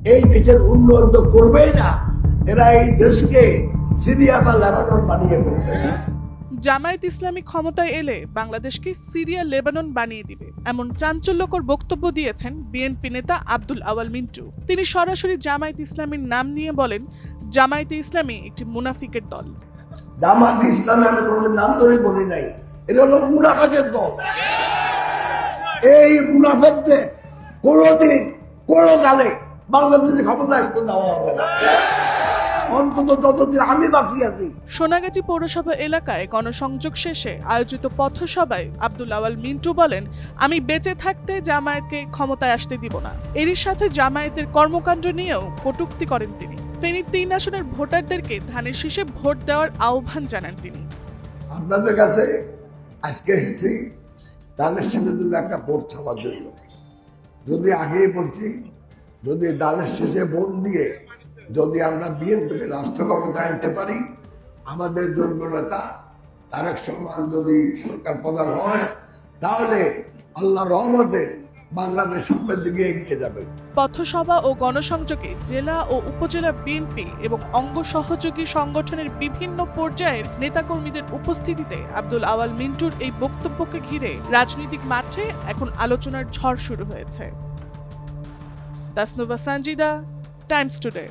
এই দেশের উন্নয়ন তো করবেই না, এরা এই দেশকে সিরিয়া বা লেবানন বানিয়ে ফেলবে। জামায়াত ইসলামী ক্ষমতায় এলে বাংলাদেশকে সিরিয়া লেবানন বানিয়ে দিবে, এমন চাঞ্চল্যকর বক্তব্য দিয়েছেন বিএনপি নেতা আব্দুল আওয়াল মিন্টু। তিনি সরাসরি জামায়াত ইসলামীর নাম নিয়ে বলেন, জামায়াতে ইসলামী একটি মুনাফিকের দল। জামাত ইসলামে আমি কোনোদিন নাম ধরে বলি নাই, এটা হলো মুনাফিকের দল। এই মুনাফিকদের কোনোদিন কোনো কালে বাংলাদেশে ক্ষমতায় দেওয়া হবে না, অন্তত যতদিন আমি বাঁচি আছি। সোনাগাজী পৌরসভা এলাকায় গণসংযোগ শেষে আয়োজিত পথসভায় আব্দুল আওয়াল মিন্টু বলেন, আমি বেঁচে থাকতে জামায়াতকে ক্ষমতায় আসতে দিব না। এরই সাথে জামায়াতের কর্মকাণ্ড নিয়েও কটূক্তি করেন তিনি। ফেনীর ৩ আসনের ভোটারদেরকে ধানের শীষে ভোট দেওয়ার আহ্বান জানান তিনি। আপনাদের কাছে আজকে এসেছি দানের শেষের জন্য একটা ভোট ছাপার জন্য। যদি আগেই বলছি, যদি দানের শেষে ভোট দিয়ে যদি আমরা বিএনপিকে রাষ্ট্র ক্ষমতায় আনতে পারি, আমাদের যোগ্য নেতা তারেক রহমান যদি সরকার প্রধান হয়, তাহলে আল্লাহর রহমতে বাংলাদেশ সামনের দিকে এগিয়ে যাবে। পথসভা ও গণসংযোগে জেলা ও উপজেলা বিএনপি এবং অঙ্গ সহযোগী সংগঠনের বিভিন্ন পর্যায়ের নেতাকর্মীদের উপস্থিতিতে আব্দুল আওয়াল মিন্টুর এই বক্তব্যকে ঘিরে রাজনৈতিক মাঠে এখন আলোচনার ঝড় শুরু হয়েছে। Tasnuva Sanjida, Times today.